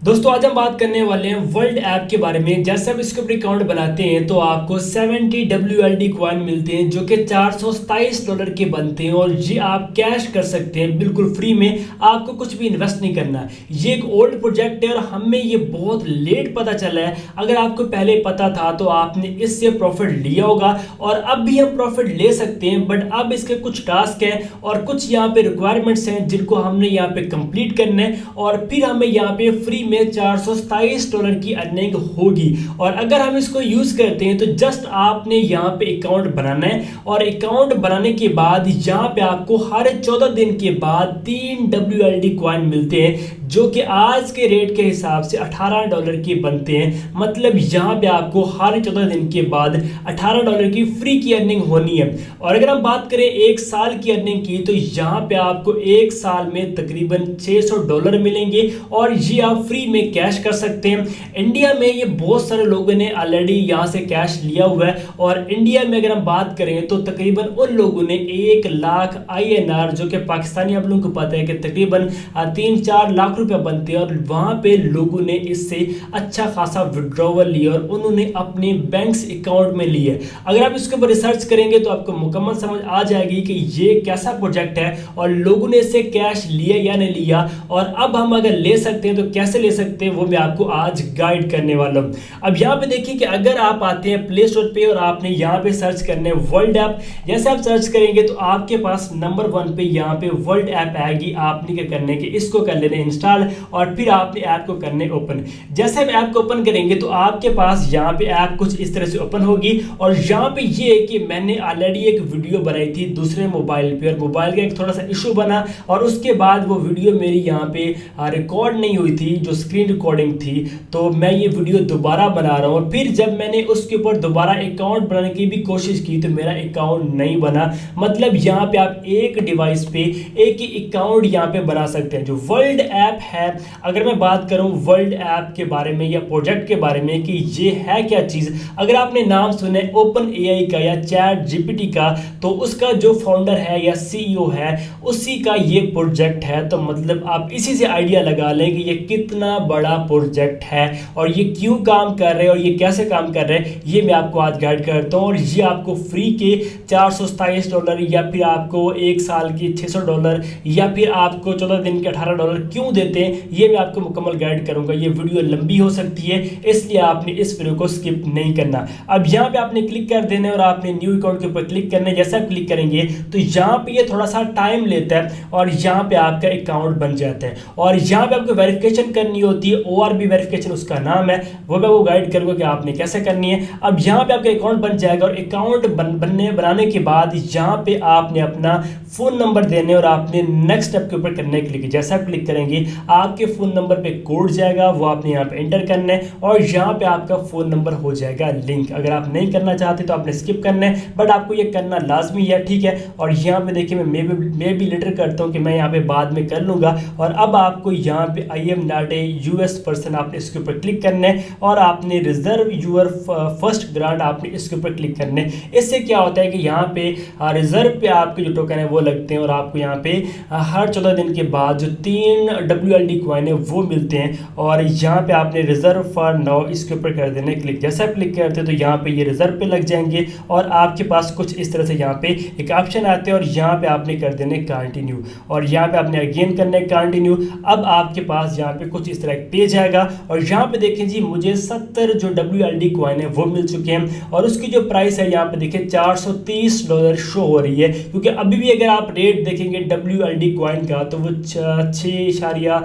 दोस्तों आज हम बात करने वाले हैं वर्ल्ड ऐप के बारे में। जैसे आप इसके ऊपर अकाउंट बनाते हैं तो आपको 70 WLD कॉइन मिलते हैं जो कि $427 के बनते हैं और ये आप कैश कर सकते हैं बिल्कुल फ्री में। आपको कुछ भी इन्वेस्ट नहीं करना। ये एक ओल्ड प्रोजेक्ट है और हमें ये बहुत लेट पता चला है। अगर आपको पहले पता था तो आपने इससे प्रॉफिट लिया होगा और अब भी हम प्रॉफिट ले सकते हैं, बट अब इसके कुछ टास्क हैं और कुछ यहाँ पे रिक्वायरमेंट्स हैं जिनको हमने यहाँ पे कंप्लीट करना है और फिर हमें यहाँ पे फ्री में $427 की अर्निंग होगी। और अगर हम इसको यूज करते हैं तो जस्ट आपने यहाँ पे अकाउंट बनाना है और अकाउंट बनाने के बाद यहाँ पे आपको हर 14 दिन के बाद 3 WLD कॉइन मिलते हैं जो कि आज के रेट के हिसाब से $18 के बनते हैं। मतलब यहाँ पे आपको हर 14 दिन के बाद $18 की फ्री की अर्निंग होनी है। और अगर हम बात करें एक साल की अर्निंग की तो यहाँ पे आपको एक साल में तकरीबन $600 मिलेंगे और ये आप फ्री में कैश कर सकते हैं। इंडिया में ये बहुत सारे लोगों ने ऑलरेडी यहाँ से कैश लिया हुआ है और इंडिया में अगर हम बात करें तो तकरीबन उन लोगों ने 1 लाख INR जो कि पाकिस्तानी आप लोगों को पता है कि तकरीबन 3-4 लाख रुपए बनते हैं और वहाँ पे लोगों ने इससे अच्छा खासा विड्रॉवल लिया और उन्होंने अपने बैंक्स अकाउंट में लिए। अगर आप इसके ऊपर रिसर्च करेंगे तो आपको मुकम्मल समझ आ जाएगी कि ये कैसा प्रोजेक्ट है और लोगों ने इससे कैश लिया या नहीं लिया और अब हम अगर ले सकते हैं तो कैसे ले सकते हैं वो मैं आपको आज गाइड करने वाला हूँ। अब यहाँ पे देखिए कि अगर आप आते हैं प्ले स्टोर पे और आपने यहाँ पे सर्च करने वर्ल्ड ऐप, जैसे आप सर्च करेंगे तो आपके पास नंबर 1 पे यहाँ पे वर्ल्ड ऐप आएगी। आपने क्या करने के इसको कर लेने इंस्टॉल और फिर आपने ऐप को करने ओपन। जैसे आप ऐप को ओपन करेंगे तो आपके पास यहाँ पे ऐप कुछ इस तरह से ओपन होगी और यहाँ पे ये है कि मैंने ऑलरेडी एक वीडियो बनाई थी दूसरे मोबाइल पे और मोबाइल का एक थोड़ा सा इशू बना और उसके बाद वो वीडियो मेरी यहाँ पे रिकॉर्ड नहीं हुई थी, जो स्क्रीन रिकॉर्डिंग थी, तो मैं ये वीडियो दोबारा बना रहा हूँ। और फिर जब मैंने उसके ऊपर दोबारा अकाउंट बनाने की भी कोशिश की तो मेरा अकाउंट नहीं बना। मतलब यहाँ पे आप एक डिवाइस पे एक ही अकाउंट यहाँ पे बना सकते हैं। जो वर्ल्ड ऐप है, अगर मैं बात करूँ वर्ल्ड ऐप के बारे में या प्रोजेक्ट के बारे में कि ये है क्या चीज़, अगर आपने नाम सुने OpenAI का या ChatGPT का तो उसका जो फाउंडर है या CEO है उसी का ये प्रोजेक्ट है। तो मतलब आप इसी से आइडिया लगा लें कि ये कितना बड़ा प्रोजेक्ट है और ये क्यों काम कर रहे हैं और ये कैसे काम कर रहे हैं ये मैं आपको आज गाइड करता हूँ। और ये आपको फ्री के $427 या फिर आपको एक साल की $600 या फिर आपको 14 दिन के $18 क्यों देते हैं ये मैं आपको मुकम्मल गाइड करूंगा। ये वीडियो लंबी हो सकती है इसलिए आपने इस वीडियो को स्किप नहीं करना। अब यहाँ पे आपने क्लिक कर देना और आपने न्यू अकाउंट के ऊपर क्लिक करना है। जैसा आप क्लिक करेंगे तो यहाँ पे ये थोड़ा सा टाइम लेता है और यहाँ पे आपका अकाउंट बन जाता है और यहाँ पे आपको वेरिफिकेशन करनी होती है। ORB वेरिफिकेशन उसका नाम है, वो मैं वो गाइड करूंगा कि आपने कैसे करनी है। अब यहाँ पे आपका अकाउंट बन जाएगा और अकाउंट बनाने के बाद यहाँ पे आपने अपना फोन नंबर देने और आपने नेक्स्ट स्टेप के ऊपर करने के लिए जैसा आप क्लिक करेंगे आपके फोन नंबर पे कोड जाएगा, वो आपने यहाँ पे एंटर करना है और यहाँ पे आपका फोन नंबर हो जाएगा लिंक। अगर आप नहीं करना चाहते तो आपने स्किप करना है, बट आपको ये करना लाजमी है, ठीक है। और यहाँ पे देखिए मैं भी लेटर करता हूँ कि मैं यहाँ पे बाद में कर लूँगा। और अब आपको यहाँ पे I am not a US person आपने इसके ऊपर क्लिक करना है और आपने रिजर्व यूर फर्स्ट ग्रांट आपने इसके ऊपर क्लिक करना है। इससे क्या होता है कि यहाँ पे रिजर्व पे आपके जो टोकन है वो लगते हैं और आपको यहाँ पे हर 14 दिन के बाद जो 3 WLD कॉइन है वो मिलते हैं। और यहाँ पे आपने रिजर्व फॉर नाउ इसके ऊपर कर देना है क्लिक। जैसा क्लिक करते हैं तो यहाँ पे ये रिजर्व पे लग जाएंगे और आपके पास कुछ इस तरह से यहाँ पे एक ऑप्शन आते हैं और यहाँ पे आपने कर देना है कंटिन्यू और यहाँ पे आपने अगेन करना है कंटिन्यू। अब आपके पास यहाँ पे कुछ इस तरह एक पेज आएगा और यहाँ पे देखें जी मुझे 70 जो WLD कॉइन है वो मिल चुके हैं और उसकी जो प्राइस है यहाँ पे देखें $430 शो हो रही है। क्योंकि अभी भी अगर आप रेट देखेंगे WLD कॉइन का तो वो 6.07 या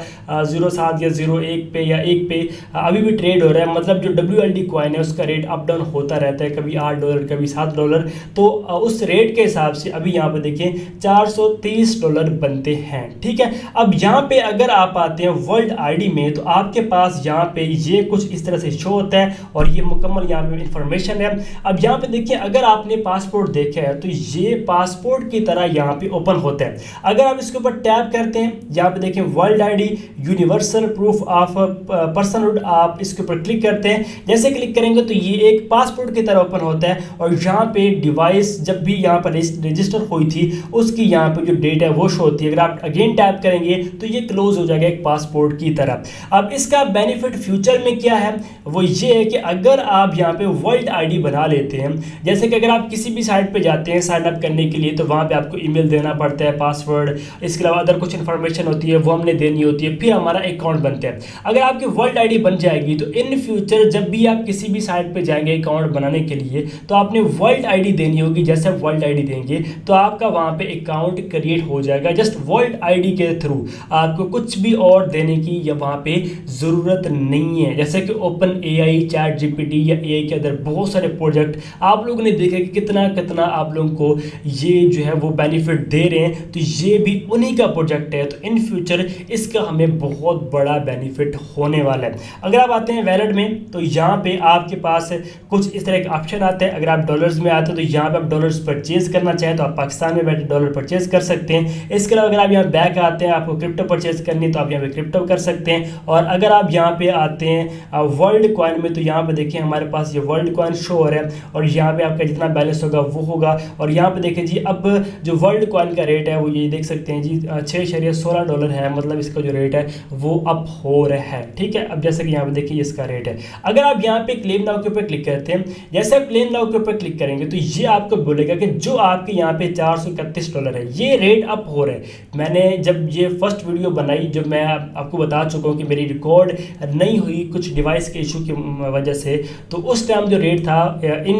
01 पे या 1 पे अभी भी ट्रेड हो रहा है। मतलब जो WLD कॉइन है उसका रेट अप डाउन होता रहता है, कभी $8 कभी $7। तो उस रेट के हिसाब से अभी यहाँ पे देखें $430 बनते हैं, ठीक है। अब यहाँ पे अगर आप आते हैं वर्ल्ड ID में तो आपके पास यहाँ पे ये कुछ इस तरह से शो होता है और ये मुकम्मल यहाँ पे इंफॉर्मेशन है। अब यहाँ पे देखिए अगर आपने पासपोर्ट देखा है तो ये पासपोर्ट की तरह यहाँ पे ओपन होता है। अगर आप इसके ऊपर टैप करते हैं यहाँ पे देखें world ID universal proof of personhood, आप इसके ऊपर क्लिक करते हैं। जैसे क्लिक करेंगे तो ये एक पासपोर्ट की तरह ओपन होता है और यहाँ पे डिवाइस जब भी यहाँ पर रजिस्टर हुई थी उसकी यहाँ पे जो डेट है वो शो होती है। अगर आप अगेन टैप करेंगे तो ये क्लोज हो जाएगा एक पासपोर्ट की तरह। अब इसका बेनिफिट फ्यूचर में क्या है वो ये है कि अगर आप यहाँ पे वर्ल्ड आईडी बना लेते हैं, जैसे कि अगर आप किसी भी साइट पे जाते हैं साइन अप करने के लिए तो वहाँ पे आपको ईमेल देना पड़ता है, पासवर्ड, इसके अलावा अदर कुछ इन्फॉर्मेशन होती है वो हमने देनी होती है, फिर हमारा अकाउंट बनता है। अगर आपकी वर्ल्ड आईडी बन जाएगी तो इन फ्यूचर जब भी आप किसी भी साइट पे जाएंगे अकाउंट बनाने के लिए तो आपने वर्ल्ड आईडी देनी होगी। जैसे आप वर्ल्ड आईडी देंगे तो आपका वहाँ पे अकाउंट क्रिएट हो जाएगा जस्ट वर्ल्ड आईडी के थ्रू। आपको कुछ भी और देने की या वहाँ पे ज़रूरत नहीं है। जैसे कि ओपन एआई, चैट जीपीटी या एआई के अंदर बहुत सारे प्रोजेक्ट आप लोगों ने देखे कि कितना कितना आप लोगों को ये जो है वो बेनिफिट दे रहे हैं, तो ये भी उन्हीं का प्रोजेक्ट है। तो इन फ्यूचर इसका हमें बहुत बड़ा बेनिफिट होने वाला है। अगर आप आते हैं वैलेट में तो यहाँ पे आपके पास कुछ इस तरह का ऑप्शन आता है। अगर आप डॉलर्स में आते हैं तो यहाँ पे आप डॉलर्स परचेज करना चाहें तो आप पाकिस्तान में बैठे डॉलर परचेज कर सकते हैं। इसके अलावा अगर आप यहाँ बैक आते हैं आपको क्रिप्टो परचेज करनी तो आप यहाँ पे क्रिप्टो कर सकते हैं। और अगर आप यहाँ पे आते हैं वर्ल्ड कॉइन में तो यहाँ पे देखिए हमारे पास ये वर्ल्ड कॉइन शो हो रहा है और यहाँ पे आपका जितना बैलेंस होगा वो होगा। और यहाँ पे देखिए जी अब जो वर्ल्ड कॉइन का रेट है वो ये देख सकते हैं जी $6.16 है, मतलब इसका जो रेट है वो अप हो रहा है। ठीक है, अब जैसे कि यहाँ पे देखिए इसका रेट है। अगर आप यहाँ पे क्लेम नाउ के ऊपर क्लिक करते हैं, जैसे आप क्लेम नाउ के ऊपर क्लिक करेंगे तो ये आपको बोलेगा कि जो आपके यहाँ पे $431 है ये रेट अप हो रहा है। मैंने जब ये फर्स्ट वीडियो बनाई, जब मैं आपको बता चुका हूँ कि मेरी रिकॉर्ड नहीं हुई कुछ डिवाइस के इशू की वजह से, तो उस टाइम जो रेट था इन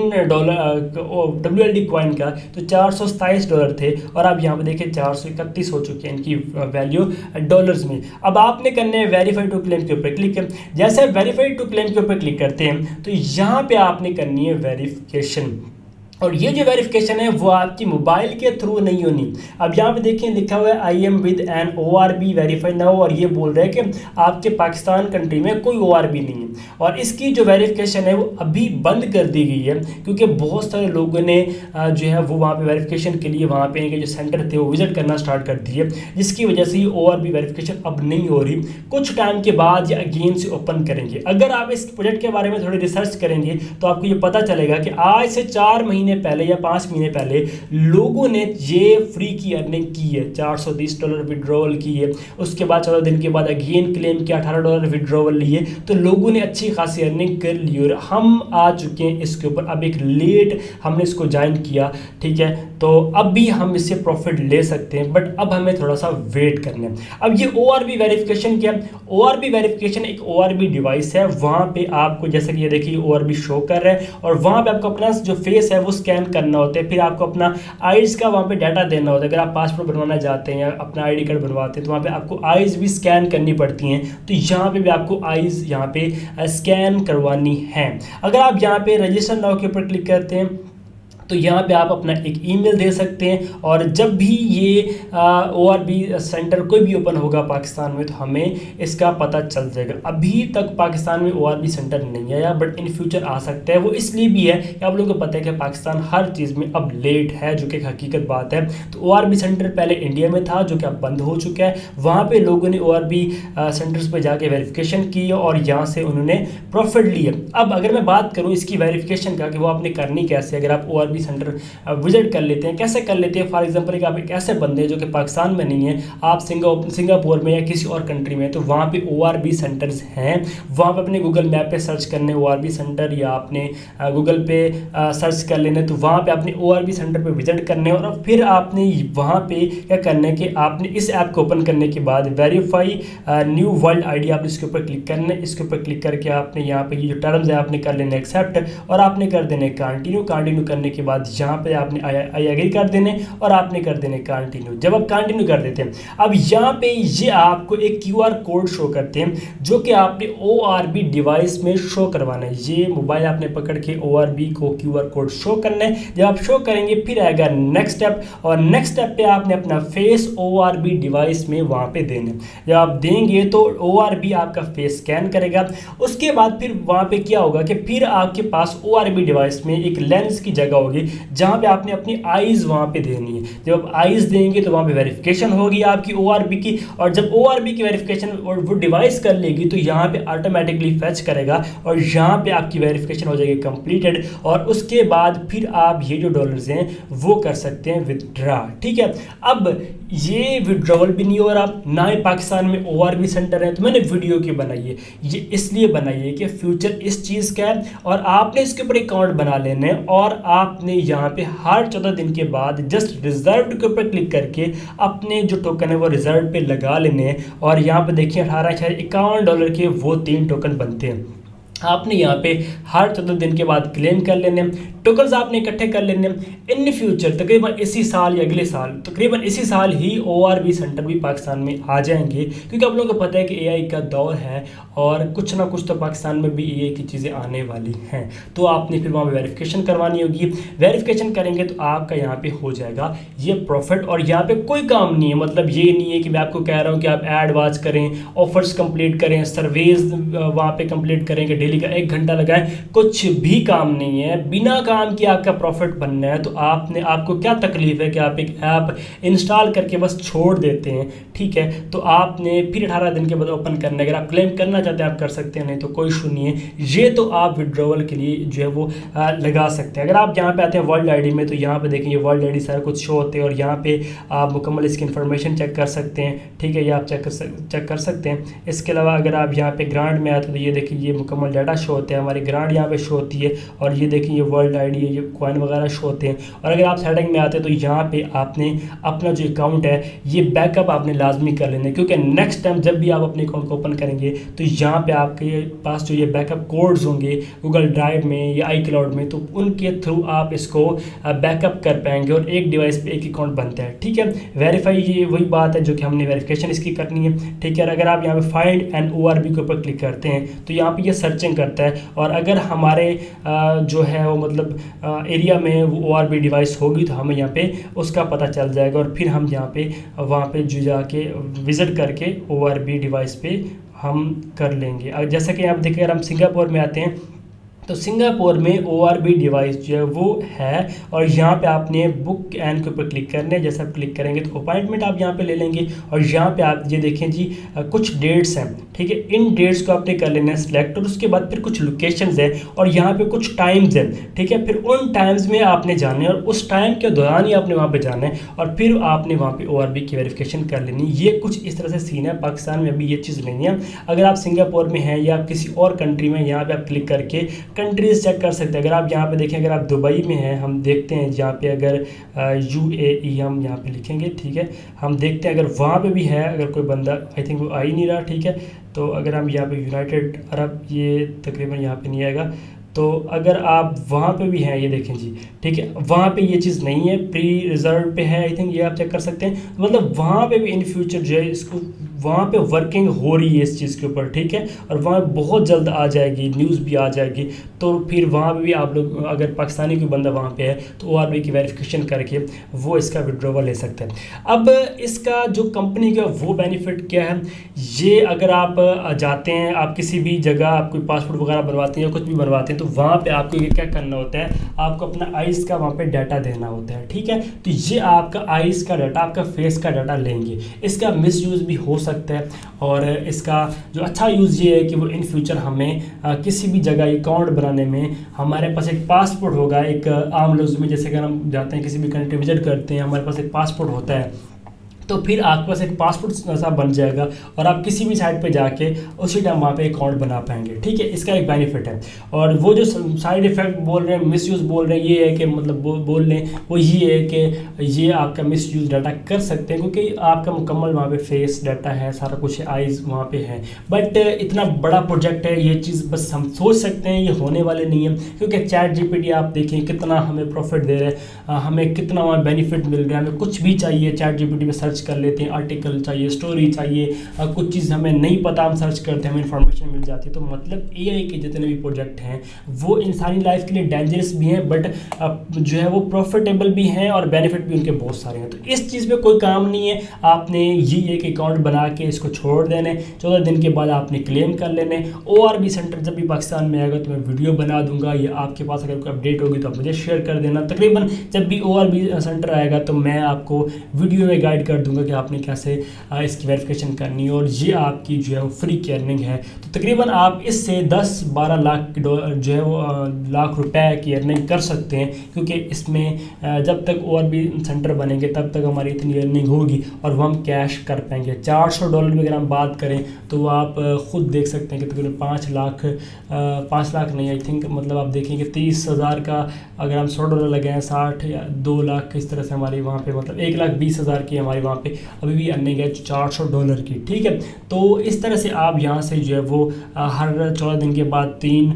WLD कॉइन का तो $427 थे और अब यहाँ पे देखिए 431 हो चुके हैं इनकी वैल्यू डॉलर्स में। अब आपने करने हैं वेरीफाई टू क्लेम के ऊपर क्लिक। जैसे वेरीफाई टू क्लेम के ऊपर क्लिक करते हैं तो यहाँ पे आपने करनी है वेरिफिकेशन, और ये जो वेरिफिकेशन है वो आपकी मोबाइल के थ्रू नहीं होनी। अब यहाँ पे देखिए लिखा हुआ है I am with an ORB verify now, और ये बोल रहा है कि आपके पाकिस्तान कंट्री में कोई ORB नहीं है। और इसकी जो वेरिफिकेशन है वो अभी बंद कर दी गई है क्योंकि बहुत सारे लोगों ने जो है वो वहाँ पे वेरिफिकेशन के लिए वहाँ पे इनके जो सेंटर थे वो विजिट करना स्टार्ट कर दिए, जिसकी वजह से ये ORB वेरिफिकेशन अब नहीं हो रही। कुछ टाइम के बाद ये अगेन से ओपन करेंगे। अगर आप इस प्रोजेक्ट के बारे में थोड़ी रिसर्च करेंगे तो आपको ये पता चलेगा कि आज से 4 महीने पहले या 5 महीने पहले लोगों ने ये फ्री की अर्निंग की है, $420 विड्रॉवल की है। उसके बाद 14 दिन के बाद अगेन क्लेम किया, $18 विड्रॉवल लिए, तो लोगों ने अच्छी खासी अर्निंग कर ली और हम आ चुके हैं इसके ऊपर। अब एक लेट हमने इसको ज्वाइन किया, ठीक है, तो अब भी हम इससे प्रॉफिट ले सकते हैं, बट अब हमें थोड़ा सा वेट करना है। अब ये ORB वेरिफिकेशन क्या है? ORB वेरिफिकेशन एक ORB डिवाइस है, वहाँ पे आपको जैसे कि ये देखिए ORB शो कर रहा है और वहाँ पे आपको अपना जो फेस है वो स्कैन करना होता है, फिर आपको अपना आइज़ का वहाँ पे डाटा देना होता है। अगर आप पासपोर्ट बनवाना चाहते हैं या अपना ID कार्ड बनवाते हैं तो वहाँ पे आपको आइज़ भी स्कैन करनी पड़ती हैं, तो यहाँ पे भी आपको आइज़ यहाँ पे स्कैन करवानी है। अगर आप यहाँ पे रजिस्टर नाउ के ऊपर क्लिक करते हैं तो यहाँ पे आप अपना एक ईमेल दे सकते हैं और जब भी ये ORB सेंटर कोई भी ओपन होगा पाकिस्तान में तो हमें इसका पता चल जाएगा। अभी तक पाकिस्तान में ORB सेंटर नहीं आया, बट इन फ्यूचर आ सकता है। वो इसलिए भी है कि आप लोगों को पता है कि पाकिस्तान हर चीज़ में अब लेट है, जो कि हकीकत बात है। तो ORB सेंटर पहले इंडिया में था जो कि अब बंद हो चुका है। वहाँ पर लोगों ने ORB सेंटर्स पर जाके वेरिफिकेशन की और यहाँ से उन्होंने प्रॉफिट लिया। अब अगर मैं बात करूँ इसकी वेरिफिकेशन का कि वो आपने करनी कैसे, अगर आप ORB सेंटर विजिट कर लेते हैं, कैसे कर लेते हैं? फॉर एग्जांपल आप एक ऐसे बंदे जो कि पाकिस्तान में नहीं है, आप सिंगापुर में या किसी और कंट्री में, तो वहाँ पे ORB सेंटर्स हैं। वहाँ पे अपने गूगल मैप पे सर्च करने ORB सेंटर, या आपने गूगल पे सर्च कर लेने, तो वहाँ पे आपने ORB सेंटर पे विजिट करने और फिर आपने वहाँ पे क्या करना है कि आपने इस ऐप को ओपन करने के बाद वेरीफाई न्यू वर्ल्ड ID आप इसके ऊपर क्लिक करना है। इसके ऊपर क्लिक करके आपने यहाँ पे ये जो टर्म्स है आपने कर लेना एक्सेप्ट और आपने कर देने कंटिन्यू। कंटिन्यू करने के बाद यहाँ पे आपने आई एग्री कर देने और आपने कर देने कंटिन्यू। जब आप कंटिन्यू कर देते हैं, अब यहाँ पे ये आपको एक QR कोड शो करते हैं जो कि आपने ORB डिवाइस में शो करवाना है। ये मोबाइल आपने पकड़ के ORB को QR कोड शो करना है। जब आप शो करेंगे फिर आएगा नेक्स्ट स्टेप, और नेक्स्ट स्टेप पे आपने अपना फेस ORB डिवाइस में वहाँ पे देना। जब आप देंगे तो ORB आपका फेस स्कैन करेगा। उसके बाद फिर वहाँ पे क्या होगा कि फिर आपके पास ORB डिवाइस में एक लेंस की जगह होगी। होगी जहाँ पे आपने अपनी आईज़ वहाँ पे देनी है। जब आप आईज़ देंगे तो वहाँ पे वेरिफिकेशन होगी आपकी ORB की, और जब ORB की वेरिफिकेशन वो डिवाइस कर लेगी तो यहाँ पे ऑटोमेटिकली फेच करेगा और यहाँ पे आपकी वेरिफिकेशन हो जाएगी कंप्लीटेड, और उसके बाद फिर आप ये जो डॉलर्स हैं वो कर सकते हैं विदड्रा। ठीक है, अब ये विड्रॉवल भी नहीं हो रहा, ना ही पाकिस्तान में ORB सेंटर है, तो मैंने वीडियो क्यों बनाई है, ये इसलिए बनाई है कि फ्यूचर इस चीज़ का है और आपने इसके ऊपर अकाउंट बना लेना है, और आपने यहाँ पे हर 14 दिन के बाद जस्ट रिजर्व के ऊपर क्लिक करके अपने जो टोकन है वो रिजर्व पे लगा लेने हैं। और यहाँ पे देखिए $18,51 के वो 3 टोकन बनते हैं। आपने यहाँ पे हर 14 दिन के बाद क्लेम कर लेने, टोकन्स आपने इकट्ठे कर लेने। इन फ्यूचर तकरीबन इसी साल या अगले साल, तकरीबन इसी साल ही ORB सेंटर भी पाकिस्तान में आ जाएंगे, क्योंकि आप लोगों को पता है कि AI का दौर है और कुछ ना कुछ तो पाकिस्तान में भी AI की चीज़ें आने वाली हैं। तो आपने फिर वहाँ पर वेरिफिकेशन करवानी होगी, वेरिफिकेशन करेंगे तो आपका यहाँ पे हो जाएगा ये प्रॉफिट। और यहाँ पे कोई काम नहीं है, मतलब ये नहीं है कि मैं आपको कह रहा हूँ कि आप ऐड वॉच करें, ऑफर्स कंप्लीट करें, सर्वेज वहाँ पे कंप्लीट करेंगे, डेली का 1 घंटा लगाएं, कुछ भी काम नहीं है। बिना काम किए आपका प्रॉफिट बनना है तो आपको क्या तकलीफ है कि आप एक ऐप इंस्टॉल करके बस छोड़ देते हैं। ठीक है, तो आपने फिर 18 दिन के बाद ओपन करना है। अगर आप क्लेम करना चाहते हैं आप कर सकते हैं, नहीं तो कोई इशू नहीं है। ये तो आप विड्रॉवल के लिए जो है वो लगा सकते हैं। अगर आप यहाँ पे आते हैं वर्ल्ड आईडी में, तो यहाँ पे देखेंगे वर्ल्ड आईडी सारा कुछ शो होते हैं और यहाँ पे आप मुकम्मल इसकी इन्फॉर्मेशन चेक कर सकते हैं। ठीक है, ये आप चेक कर सकते हैं। इसके अलावा अगर आप यहाँ पे ग्रांट में आते हैं तो ये देखिए ये मुकम्मल डाटा शो होते हैं, हमारी ग्रांट यहाँ पे शो होती है, और ये देखिए ये वर्ल्ड आईडी है, ये कॉइन वगैरह शो होते हैं। और अगर आप सेटिंग में आते हैं तो यहाँ पे आपने अपना जो अकाउंट है ये बैकअप आपने लाजमी कर लेना है, क्योंकि नेक्स्ट टाइम जब भी आप अपने अकाउंट को ओपन करेंगे तो यहाँ पे आपके पास जो ये बैकअप कोड्स होंगे गूगल ड्राइव में या iCloud में, तो उनके थ्रू आप इसको बैकअप कर पाएंगे और एक डिवाइस पे एक अकाउंट बनता है। ठीक है, वेरीफाई ये वही बात है जो कि हमने वेरिफिकेशन इसकी करनी है। ठीक है, अगर आप यहाँ पे फाइंड एंड ORB के ऊपर क्लिक करते हैं तो यहाँ पे ये सर्चिंग करता है, और अगर हमारे जो है वो मतलब एरिया में वो ORB डिवाइस होगी तो हमें यहाँ पे उसका पता चल जाएगा, और फिर हम यहाँ पे वहाँ पे जो जाके विज़िट करके ORB डिवाइस पे हम कर लेंगे। अब जैसा कि आप देखिए, अगर हम सिंगापुर में आते हैं तो सिंगापुर में ORB डिवाइस जो है वो है, और यहाँ पे आपने बुक एंड के ऊपर क्लिक करना है। जैसे आप क्लिक करेंगे तो अपॉइंटमेंट आप यहाँ पे ले लेंगे, और यहाँ पे आप ये देखें जी कुछ डेट्स हैं। ठीक है, इन डेट्स को आपने कर लेना है सिलेक्ट, और उसके बाद फिर कुछ लोकेशंस हैं और यहाँ पे कुछ टाइम्स हैं। ठीक है, फिर उन टाइम्स में आपने जाना है और उस टाइम के दौरान ही आपने वहाँ पे जाना है, और फिर आपने वहाँ पे ORB की वेरिफिकेशन कर लेनी। ये कुछ इस तरह से सीन है। पाकिस्तान में अभी ये चीज़ नहीं है। अगर आप सिंगापुर में हैं या किसी और कंट्री में, यहाँ पर आप क्लिक करके कंट्रीज चेक कर सकते हैं। अगर आप यहाँ पे देखें, अगर आप दुबई में हैं, हम देखते हैं यहाँ पे अगर UAE हम यहाँ पे लिखेंगे। ठीक है, हम देखते हैं अगर वहाँ पे भी है, अगर कोई बंदा, आई थिंक वो आ ही नहीं रहा। ठीक है, तो अगर हम यहाँ पे यूनाइटेड अरब, ये तकरीबन यहाँ पे नहीं आएगा। तो अगर आप वहाँ पे भी हैं, ये देखें जी। ठीक है, वहाँ पे ये चीज़ नहीं है, प्री रिजर्व पे है, आई थिंक ये आप चेक कर सकते हैं। मतलब वहाँ पे भी इन फ्यूचर जो है इसको वहाँ पे वर्किंग हो रही है इस चीज़ के ऊपर। ठीक है, और वहाँ बहुत जल्द आ जाएगी, न्यूज़ भी आ जाएगी। तो फिर वहाँ पे भी आप लोग, अगर पाकिस्तानी कोई बंदा वहाँ पे है तो ORB की वेरिफिकेशन करके वो इसका विड्रॉवल ले सकते हैं। अब इसका जो कंपनी का वो बेनिफिट क्या है, ये अगर आप जाते हैं, आप किसी भी जगह आप कोई पासपोर्ट वगैरह बनवाते हैं या कुछ भी बनवाते हैं, तो वहाँ पे आपको ये क्या करना होता है, आपको अपना आइज़ का वहाँ पे डाटा देना होता है। ठीक है, तो ये आपका आइज़ का डाटा, आपका फेस का डाटा लेंगे। इसका मिसयूज़ भी हो सकता है, और इसका जो अच्छा यूज़ ये है कि वो इन फ्यूचर हमें किसी भी जगह अकाउंट बनाने में, हमारे पास एक पासपोर्ट होगा। एक आम लफ्ज़ में, जैसे अगर हम जाते हैं किसी भी कंट्री विजिट करते हैं, हमारे पास एक पासपोर्ट होता है, तो फिर आपके पास एक पासपोर्ट सा बन जाएगा और आप किसी भी साइट पे जाके उसी टाइम वहाँ पे अकाउंट बना पाएंगे। ठीक है, इसका एक बेनिफिट है। और वो जो साइड इफ़ेक्ट बोल रहे हैं, मिसयूज़ बोल रहे हैं, ये है कि मतलब बोल रहे हैं वो ये है कि ये आपका मिसयूज़ डाटा कर सकते हैं, क्योंकि आपका मुकम्मल वहाँ पे फेस डाटा है, सारा कुछ है, आइज़ वहाँ पे है। बट इतना बड़ा प्रोजेक्ट है, ये चीज़ बस हम सोच सकते हैं, ये होने वाले नहीं है। क्योंकि ChatGPT आप देखें कितना हमें प्रॉफिट दे रहे हैं, हमें कितना वहाँ बेनिफिट मिल रहा है। हमें कुछ भी चाहिए ChatGPT में सर्च सर्च कर लेते हैं, आर्टिकल चाहिए, स्टोरी चाहिए, कुछ चीज़ हमें नहीं पता, हम सर्च करते हैं, हमें इन्फॉर्मेशन मिल जाती है। तो मतलब एआई के जितने भी प्रोजेक्ट हैं वो इंसानी लाइफ के लिए डेंजरस भी हैं, बट जो है वो प्रॉफिटेबल भी हैं और बेनिफिट भी उनके बहुत सारे हैं। तो इस चीज़ पे कोई काम नहीं है, आपने ये एक अकाउंट बना के इसको छोड़ देने, 14 दिन के बाद आपने क्लेम कर लेने। ORB सेंटर जब भी पाकिस्तान में आएगा तो मैं वीडियो बना दूंगा, ये आपके पास अगर कोई अपडेट होगी तो आप मुझे शेयर कर देना। तकरीबन जब भी ORB सेंटर आएगा तो मैं आपको वीडियो में गाइड कर दूंगा कि आपने कैसे इसकी वेरिफिकेशन करनी है, और ये आपकी जो है वो फ्री की अर्निंग है। तो तकरीबन आप इससे 10-12 लाख जो है वो लाख रुपए की अर्निंग कर सकते हैं, क्योंकि इसमें जब तक ORB सेंटर बनेंगे तब तक हमारी इतनी अर्निंग होगी और वो हम कैश कर पाएंगे। $400 में अगर हम बात करें तो आप खुद देख सकते हैं कि तकरीबन 5 लाख नहीं, आई थिंक मतलब आप देखेंगे 30,000 का अगर हम $100 लगाएं, 60 या 2 लाख इस तरह से हमारी वहाँ पे मतलब 1,20,000 की हमारी वहाँ पे अभी भी अर्निंग है $400 की। ठीक है, तो इस तरह से आप यहाँ से जो है वो हर 14 दिन के बाद 3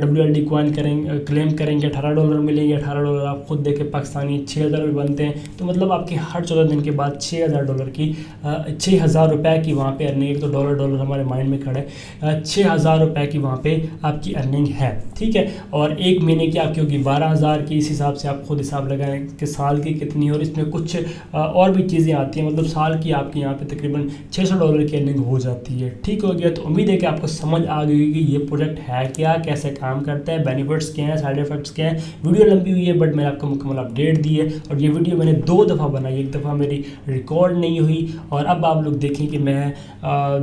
WLD कॉइन क्लेम करेंगे, $18 मिलेंगे। $18 आप खुद देखें पाकिस्तानी 6,000 बनते हैं, तो मतलब आपके हर 14 दिन के बाद $6,000 की 6,000 रुपये की वहाँ पे अर्निंग, तो डॉलर हमारे माइंड में खड़ा है, 6,000 रुपये की वहाँ पे आपकी अर्निंग है। ठीक है, और एक महीने की आपकी होगी 12,000 की। इस हिसाब से आप खुद हिसाब लगाएं कि साल की कितनी, और इसमें कुछ और भी चीज़ें आती हैं, मतलब साल की आपकी यहाँ पे तकरीबन $600 की अर्निंग हो जाती है। ठीक हो गया, तो उम्मीद है कि आपको समझ आ गई कि ये प्रोजेक्ट है क्या, कैसे काम करता है, बेनिफिट्स क्या हैं, साइड इफेक्ट्स क्या हैं। वीडियो लंबी हुई है बट मैंने आपको मुकम्मल अपडेट दी है, और ये वीडियो मैंने 2 दफ़ा बनाई, एक दफ़ा मेरी रिकॉर्ड नहीं हुई, और अब आप लोग देखें कि मैं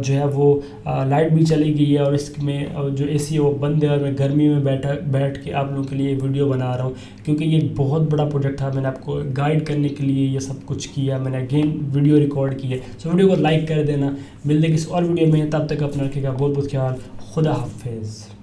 जो है वो लाइट भी चली गई है और इसमें जो AC है वो बंद है, और मैं गर्मी में बैठ के आप लोगों के लिए वीडियो बना रहा हूँ, क्योंकि ये बहुत बड़ा प्रोजेक्ट था। मैंने आपको गाइड करने के लिए ये सब कुछ किया, मैंने अगेन वीडियो रिकॉर्ड की है। सो वीडियो को लाइक कर देना, मिलते किसी और वीडियो में, तब तक अपना रखिएगा बहुत बहुत ख्याल। खुदा हाफिज़।